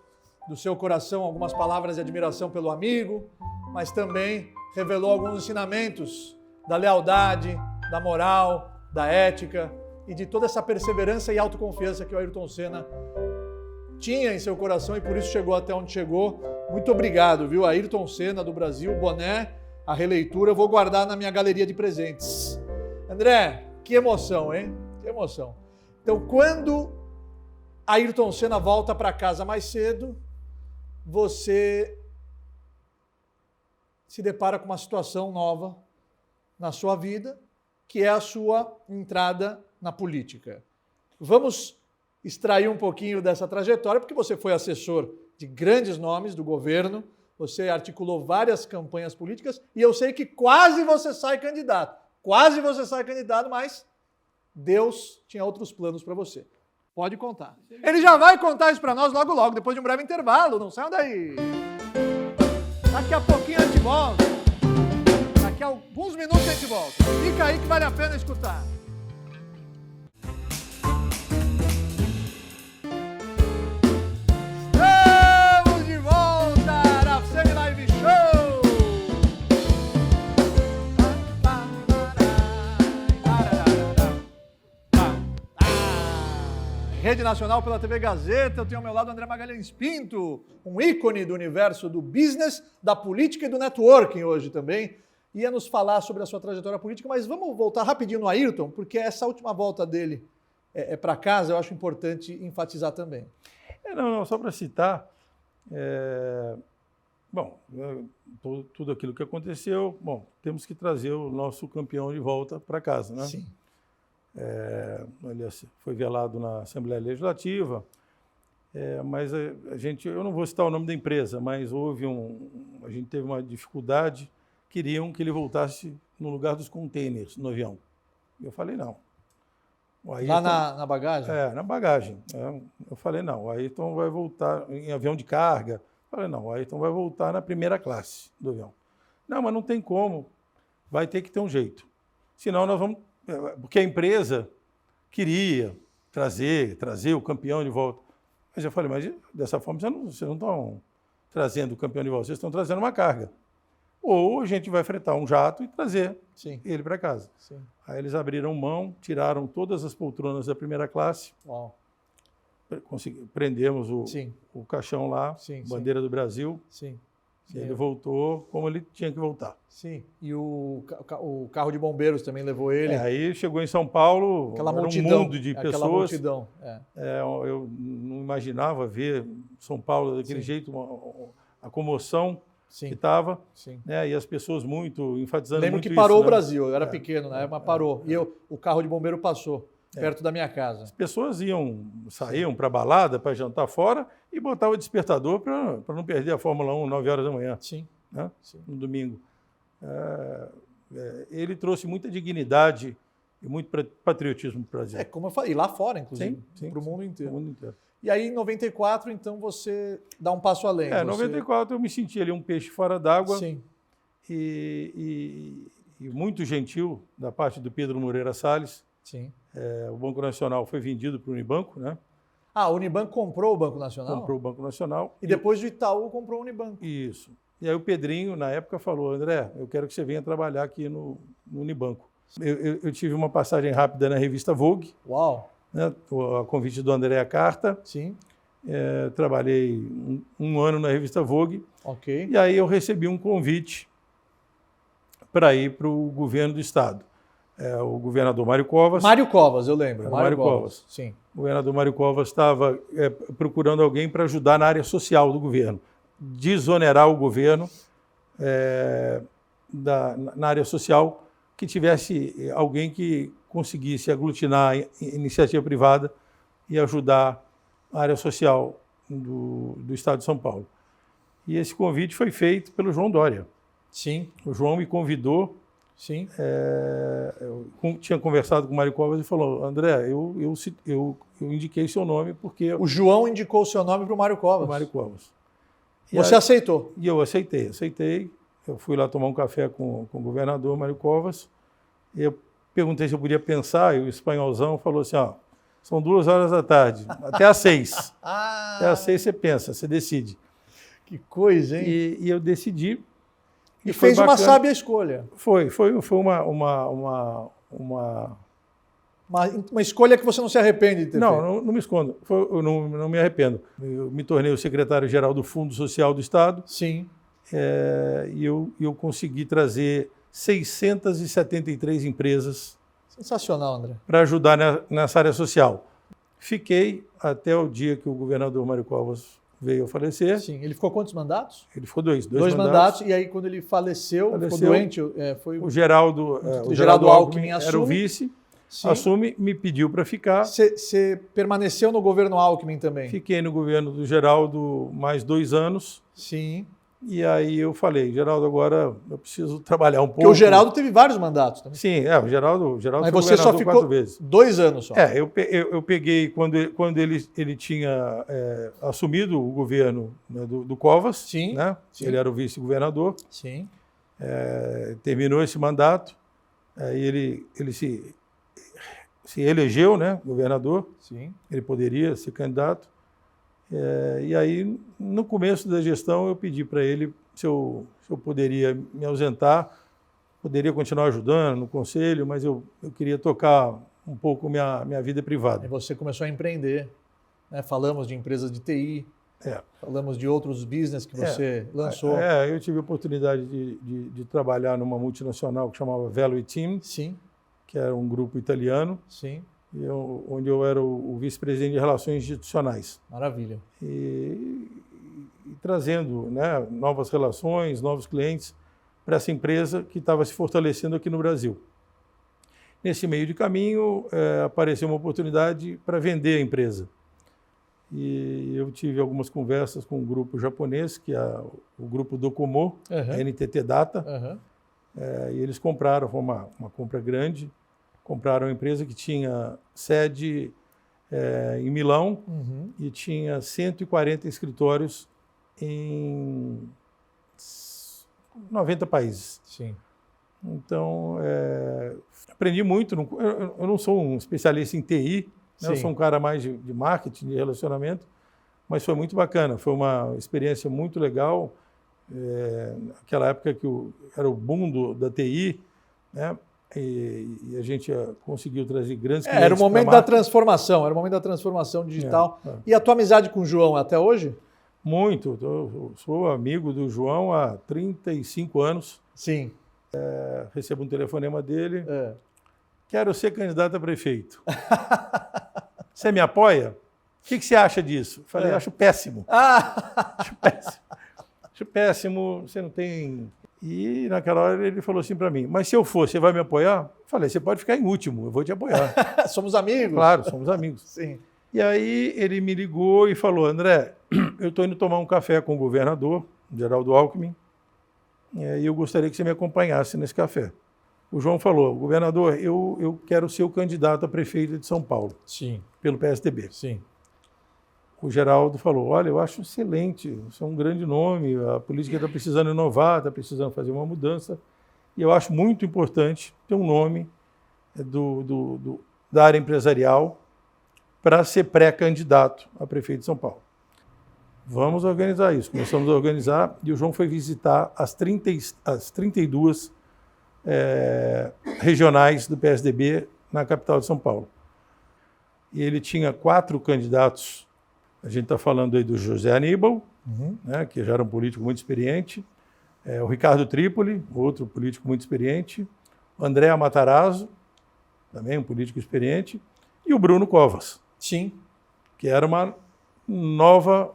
B: do seu coração algumas palavras de admiração pelo amigo, mas também revelou alguns ensinamentos da lealdade, da moral, da ética e de toda essa perseverança e autoconfiança que o Ayrton Senna tinha em seu coração e por isso chegou até onde chegou. Muito obrigado, viu? Ayrton Senna do Brasil, boné, a releitura, eu vou guardar na minha galeria de presentes. André, que emoção, hein? Que emoção. Então, quando Ayrton Senna volta para casa mais cedo, você se depara com uma situação nova na sua vida, que é a sua entrada na política. Vamos extrair um pouquinho dessa trajetória, porque você foi assessor de grandes nomes do governo, você articulou várias campanhas políticas, e eu sei que quase você sai candidato. Quase você sai candidato, mas Deus tinha outros planos para você. Pode contar. Ele já vai contar isso para nós logo, logo, depois de um breve intervalo. Não saiam daí. Daqui a pouquinho a gente volta. Daqui a alguns minutos a gente volta. Fica aí que vale a pena escutar. Estamos de volta na Semi Live Show. Rede Nacional pela TV Gazeta, eu tenho ao meu lado André Magalhães Pinto, um ícone do universo do business, da política e do networking hoje também. Ia nos falar sobre a sua trajetória política, mas vamos voltar rapidinho no Ayrton, porque essa última volta dele para casa eu acho importante enfatizar também.
D: Não, só para citar, tudo aquilo que aconteceu, temos que trazer o nosso campeão de volta para casa, né?
B: Sim.
D: Ele foi velado na Assembleia Legislativa, mas eu não vou citar o nome da empresa, mas a gente teve uma dificuldade, queriam que ele voltasse no lugar dos containers no avião. Eu falei não.
B: Lá na bagagem?
D: Na bagagem. Eu falei não, o Ayrton vai voltar em avião de carga. Eu falei não, o Ayrton vai voltar na primeira classe do avião. Não, mas não tem como, vai ter que ter um jeito. Senão nós vamos... Porque a empresa queria trazer o campeão de volta. Mas eu falei, mas dessa forma vocês não estão trazendo o campeão de volta, vocês estão trazendo uma carga. Ou a gente vai fretar um jato e trazer ele para casa.
B: Sim.
D: Aí eles abriram mão, tiraram todas as poltronas da primeira classe, prendemos o caixão lá, bandeira do Brasil, Ele voltou como ele tinha que voltar.
B: Sim. E o carro de bombeiros também levou ele.
D: Aí chegou em São Paulo,
B: Aquela
D: era
B: multidão,
D: um mundo de
B: aquela
D: pessoas.
B: multidão.
D: Eu não imaginava ver São Paulo daquele jeito, a comoção que estava, né? E as pessoas muito enfatizando
B: Lembro
D: muito
B: que parou
D: isso,
B: o
D: né?
B: Brasil, eu era pequeno na época, mas parou. E o carro de bombeiro passou, perto da minha casa.
D: As pessoas saíam para balada, para jantar fora e botavam o despertador para não perder a Fórmula 1 9 horas da manhã.
B: Sim.
D: Né? No domingo. Ele trouxe muita dignidade e muito patriotismo para o Brasil.
B: Como eu falei, e lá fora, inclusive, para o mundo inteiro. E aí, em 94, então, você dá um passo além.
D: Em 94 eu me senti ali um peixe fora d'água.
B: Sim.
D: E muito gentil da parte do Pedro Moreira Salles.
B: Sim.
D: O Banco Nacional foi vendido para o Unibanco, né?
B: A Unibanco comprou o Banco Nacional?
D: Comprou o Banco Nacional.
B: E depois o Itaú comprou o Unibanco.
D: Isso. E aí o Pedrinho, na época, falou, André, eu quero que você venha trabalhar aqui no Unibanco. Eu tive uma passagem rápida na revista Vogue.
B: Uau!
D: Né, a convite do André Carta.
B: Sim.
D: Trabalhei um ano na revista Vogue.
B: Ok.
D: E aí eu recebi um convite para ir para o governo do Estado. O governador Mário Covas.
B: Mário Covas, eu lembro.
D: Mário Covas.
B: Sim.
D: O governador Mário Covas estava procurando alguém para ajudar na área social do governo, desonerar o governo na área social, que tivesse alguém que conseguisse aglutinar a iniciativa privada e ajudar a área social do Estado de São Paulo. E esse convite foi feito pelo João Dória.
B: Sim.
D: O João me convidou.
B: Sim.
D: Eu tinha conversado com o Mário Covas e falou, André, eu indiquei seu nome porque...
B: O João indicou o seu nome para o Mário Covas.
D: Mário Covas.
B: Você aceitou?
D: E eu aceitei. Eu fui lá tomar um café com o governador Mário Covas. E eu perguntei se eu podia pensar, e o espanholzão falou assim, são 2 horas da tarde, até às 6. Até às 6 você pensa, você decide.
B: Que coisa, hein?
D: E eu decidi.
B: E fez uma sábia escolha.
D: Foi
B: uma escolha que você não se arrepende de ter feito.
D: Não me escondo. Eu não me arrependo. Eu me tornei o secretário-geral do Fundo Social do Estado.
B: Sim.
D: E eu consegui trazer 673 empresas.
B: Sensacional, André.
D: Para ajudar nessa área social. Fiquei até o dia que o governador Mário Covas veio a falecer.
B: Sim. Ele ficou quantos mandatos?
D: Ele ficou dois
B: mandatos. E aí, quando ele faleceu, ficou doente, foi
D: o Geraldo
B: Alckmin
D: era o vice.
B: Sim.
D: Assume, me pediu para ficar.
B: Você permaneceu no governo Alckmin também?
D: Fiquei no governo do Geraldo mais 2 anos.
B: Sim.
D: E aí eu falei, Geraldo, agora eu preciso trabalhar um pouco.
B: Porque o Geraldo teve vários mandatos também.
D: Sim, o Geraldo
B: Mas
D: foi
B: você só ficou
D: 4 vezes.
B: 2 anos só.
D: Eu peguei quando ele tinha assumido o governo, né, do Covas.
B: Sim,
D: né?
B: sim.
D: Ele era o vice-governador.
B: Sim.
D: Terminou esse mandato. Aí ele se elegeu, né, governador.
B: Sim.
D: Ele poderia ser candidato. E aí, no começo da gestão, eu pedi para ele se eu poderia me ausentar, poderia continuar ajudando no conselho, mas eu queria tocar um pouco minha vida privada.
B: E você começou a empreender, né? Falamos de empresas de TI, falamos de outros business que você lançou.
D: Eu tive a oportunidade de trabalhar numa multinacional que chamava Value Team,
B: Sim.
D: que era um grupo italiano.
B: Sim.
D: Onde eu era o vice-presidente de Relações Institucionais.
B: Maravilha.
D: E trazendo, né, novas relações, novos clientes para essa empresa que estava se fortalecendo aqui no Brasil. Nesse meio de caminho, apareceu uma oportunidade para vender a empresa. E eu tive algumas conversas com um grupo japonês, que é o grupo Docomo, a NTT Data, e eles compraram, foi uma compra grande. Compraram uma empresa que tinha sede em Milão e tinha 140 escritórios em 90 países.
B: Sim.
D: Então, aprendi muito. Eu não sou um especialista em TI, né? Eu sou um cara mais de marketing, de relacionamento, mas foi muito bacana. Foi uma experiência muito legal. Naquela época que era o boom da TI, né? E a gente conseguiu trazer grandes clientes.
B: Era o momento da transformação, digital. E a tua amizade com o João até hoje?
D: Muito. Eu sou amigo do João há 35 anos.
B: Sim.
D: Recebo um telefonema dele. Quero ser candidato a prefeito. Você me apoia? O que você acha disso? Falei, acho péssimo. Acho péssimo. Acho péssimo, você não tem... E naquela hora ele falou assim para mim, mas se eu for, você vai me apoiar? Falei, você pode ficar em último, eu vou te apoiar.
B: Somos amigos?
D: Claro, somos amigos.
B: Sim.
D: E aí ele me ligou e falou, André, eu estou indo tomar um café com o governador, Geraldo Alckmin, e eu gostaria que você me acompanhasse nesse café. O João falou, governador, eu quero ser o candidato a prefeito de São Paulo.
B: Sim.
D: Pelo PSDB.
B: Sim.
D: O Geraldo falou, olha, eu acho excelente, isso é um grande nome, a política está precisando inovar, está precisando fazer uma mudança, e eu acho muito importante ter um nome da área empresarial para ser pré-candidato a prefeito de São Paulo. Vamos organizar isso. Começamos a organizar e o João foi visitar as 32 regionais do PSDB na capital de São Paulo. E ele tinha 4 candidatos. A gente está falando aí do José Aníbal, né, que já era um político muito experiente, o Ricardo Trípoli, outro político muito experiente, o André Matarazzo, também um político experiente, e o Bruno Covas.
B: Sim.
D: Que era uma nova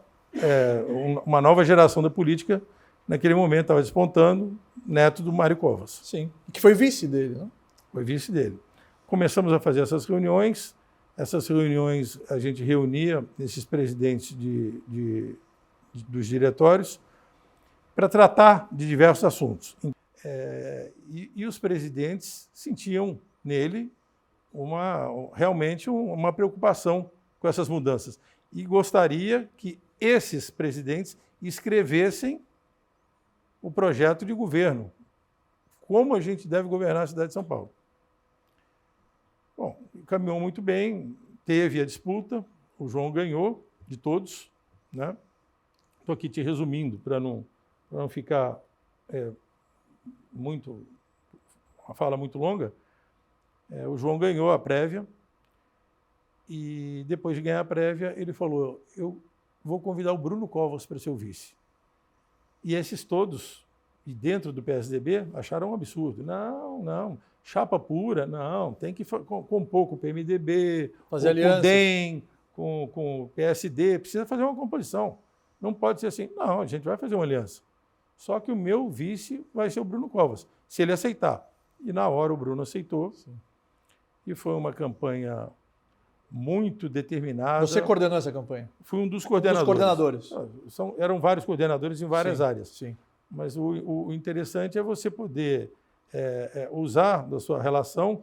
D: geração da política, naquele momento estava despontando, neto do Mário Covas.
B: Sim. Que foi vice dele, né?
D: Foi vice dele. Começamos a fazer essas reuniões. Essas reuniões a gente reunia esses presidentes dos diretórios para tratar de diversos assuntos. E os presidentes sentiam nele realmente uma preocupação com essas mudanças. E gostaria que esses presidentes escrevessem o projeto de governo. Como a gente deve governar a cidade de São Paulo. Bom, caminhou muito bem, teve a disputa, o João ganhou de todos, né? Estou aqui te resumindo para não ficar uma fala muito longa. O João ganhou a prévia e depois de ganhar a prévia ele falou, eu vou convidar o Bruno Covas para ser o vice. E esses todos, e dentro do PSDB, acharam um absurdo. Não, chapa pura, não, tem que compor com o PMDB,
B: fazer
D: com o DEM, com o PSD, precisa fazer uma composição. Não pode ser assim, não, a gente vai fazer uma aliança. Só que o meu vice vai ser o Bruno Covas, se ele aceitar. E na hora o Bruno aceitou. Sim. E foi uma campanha muito determinada.
B: Você coordenou essa campanha?
D: Fui um dos coordenadores. Eram vários coordenadores em várias áreas. Sim. Mas o interessante é você poder usar da sua relação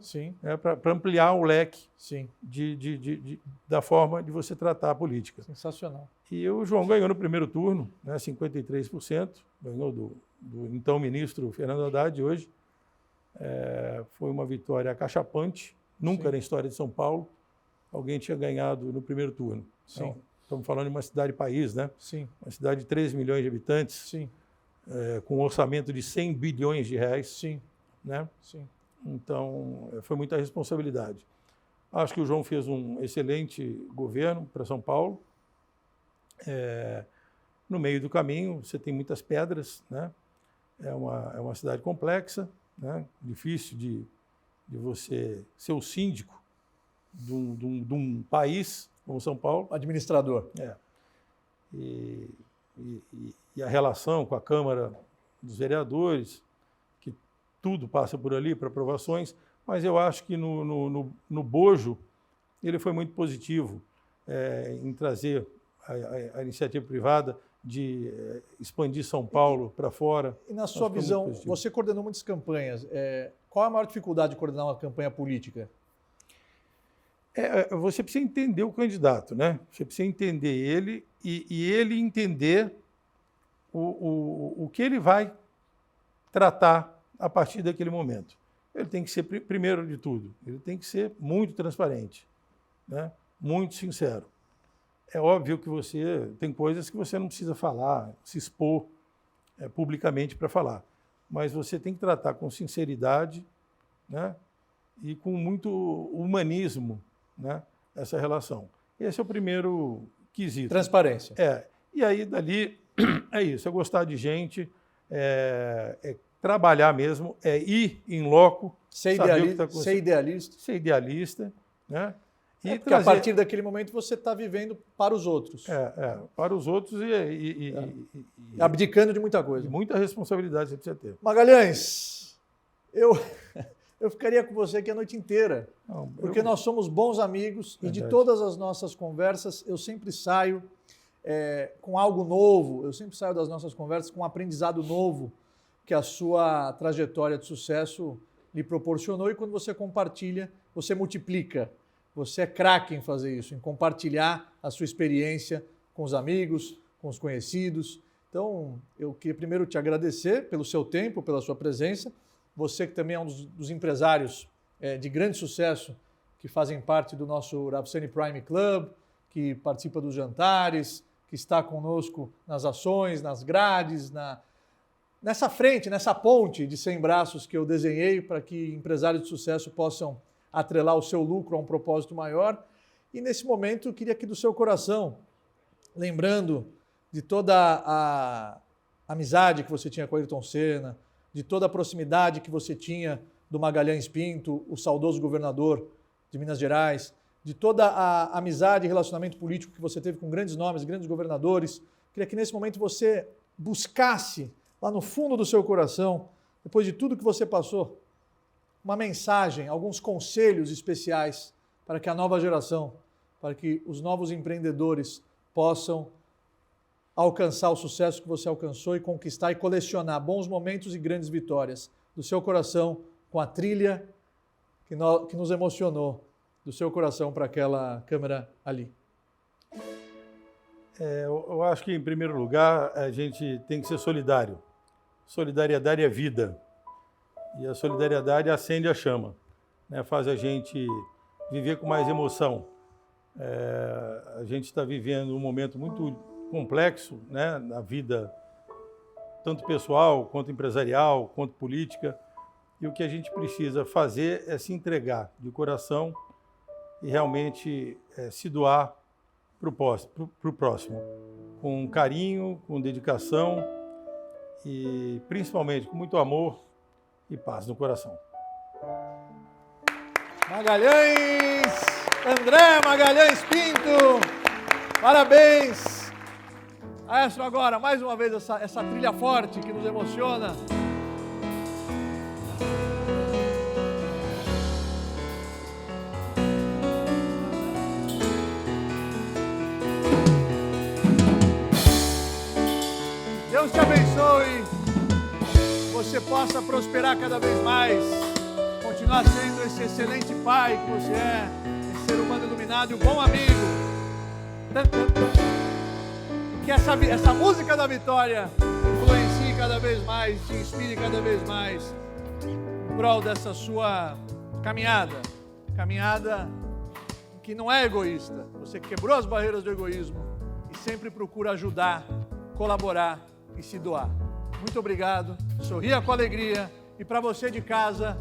D: para ampliar o leque da forma de você tratar a política.
B: Sensacional.
D: E o João ganhou no primeiro turno, né, 53%, ganhou do então ministro Fernando Haddad hoje. Foi uma vitória acachapante, nunca na história de São Paulo alguém tinha ganhado no primeiro turno. Sim. Então, estamos falando de uma cidade-país, né? Sim. Uma cidade de 3 milhões de habitantes. Sim. Com um orçamento de 100 bilhões de reais. Sim. Né? Sim. Então, foi muita responsabilidade. Acho que o João fez um excelente governo para São Paulo. No meio do caminho, você tem muitas pedras, né? É uma cidade complexa, né? Difícil de você ser o síndico de um país como São Paulo.
B: Administrador.
D: E a relação com a Câmara dos Vereadores, que tudo passa por ali para aprovações, mas eu acho que no bojo ele foi muito positivo em trazer a iniciativa privada de expandir São Paulo para fora.
B: E na sua visão, você coordenou muitas campanhas. Qual a maior dificuldade de coordenar uma campanha política?
D: Você precisa entender o candidato, né? Você precisa entender ele e ele entender o que ele vai tratar a partir daquele momento. Ele tem que ser, primeiro de tudo, ele tem que ser muito transparente, né? Muito sincero. É óbvio que tem coisas que você não precisa falar, se expor publicamente para falar, mas você tem que tratar com sinceridade, né? E com muito humanismo, né? Essa relação. Esse é o primeiro quesito.
B: Transparência.
D: E aí, dali, é isso, é gostar de gente, é trabalhar mesmo, é ir em loco,
B: Ser idealista.
D: Ser idealista, né? E
B: Porque a partir daquele momento você está vivendo para os outros.
D: Para os outros e
B: abdicando de muita coisa.
D: Muita responsabilidade você precisa ter.
B: Magalhães, eu ficaria com você aqui a noite inteira, porque nós somos bons amigos. Verdade. E de todas as nossas conversas eu sempre saio com algo novo, eu sempre saio das nossas conversas com um aprendizado novo que a sua trajetória de sucesso lhe proporcionou, e quando você compartilha, você multiplica. Você é craque em fazer isso, em compartilhar a sua experiência com os amigos, com os conhecidos. Então, eu queria primeiro te agradecer pelo seu tempo, pela sua presença. Você que também é um dos empresários de grande sucesso que fazem parte do nosso Ravsani Prime Club, que participa dos jantares, que está conosco nas ações, nas grades, nessa frente, nessa ponte de 100 braços que eu desenhei para que empresários de sucesso possam atrelar o seu lucro a um propósito maior. E nesse momento eu queria que do seu coração, lembrando de toda a amizade que você tinha com Ayrton Senna, de toda a proximidade que você tinha do Magalhães Pinto, o saudoso governador de Minas Gerais, de toda a amizade e relacionamento político que você teve com grandes nomes, grandes governadores, queria que nesse momento você buscasse lá no fundo do seu coração, depois de tudo que você passou, uma mensagem, alguns conselhos especiais para que a nova geração, para que os novos empreendedores possam alcançar o sucesso que você alcançou e conquistar e colecionar bons momentos e grandes vitórias do seu coração com a trilha que nos emocionou do seu coração para aquela câmera ali.
D: Eu acho que, em primeiro lugar, a gente tem que ser solidário. Solidariedade é vida. E a solidariedade acende a chama, né? Faz a gente viver com mais emoção. A gente está vivendo um momento muito complexo, né, na vida, tanto pessoal, quanto empresarial, quanto política. E o que a gente precisa fazer é se entregar de coração e realmente se doar para o próximo, com carinho, com dedicação e principalmente com muito amor e paz no coração.
B: Magalhães, André Magalhães Pinto, parabéns. Maestro, agora, mais uma vez, essa trilha forte que nos emociona. Deus te abençoe, você possa prosperar cada vez mais, continuar sendo esse excelente pai que você é, esse ser humano iluminado e um bom amigo. Que essa música da vitória influencie cada vez mais, te inspire cada vez mais em prol dessa sua caminhada que não é egoísta. Você quebrou as barreiras do egoísmo e sempre procura ajudar, colaborar e se doar. Muito obrigado, sorria com alegria, e para você de casa,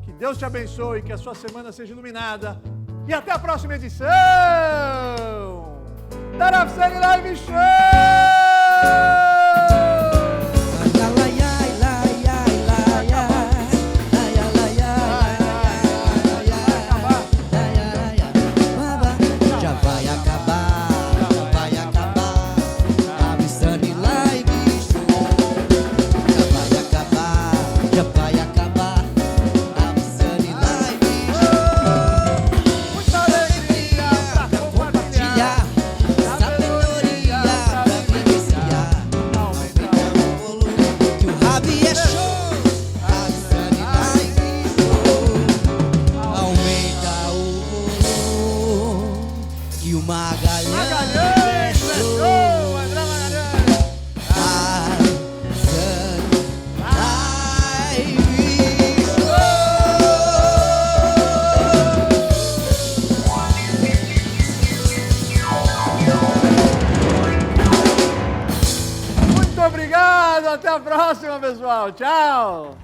B: que Deus te abençoe, que a sua semana seja iluminada e até a próxima edição da Ravsani Live Show! Até a próxima, pessoal. Tchau!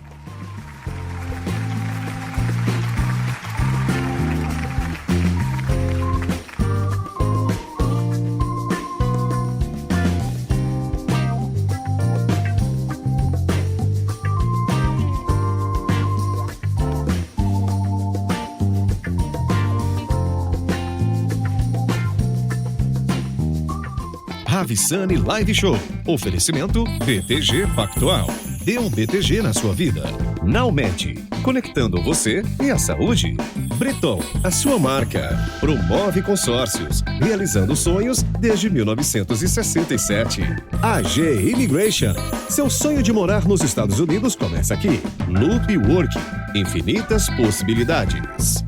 A: Nave Sunny Live Show. Oferecimento BTG Pactual. Dê um BTG na sua vida. Nalmed, conectando você e a saúde. Breton, a sua marca. Promove consórcios, realizando sonhos desde 1967. AG Immigration, seu sonho de morar nos Estados Unidos começa aqui. Loop Work, infinitas possibilidades.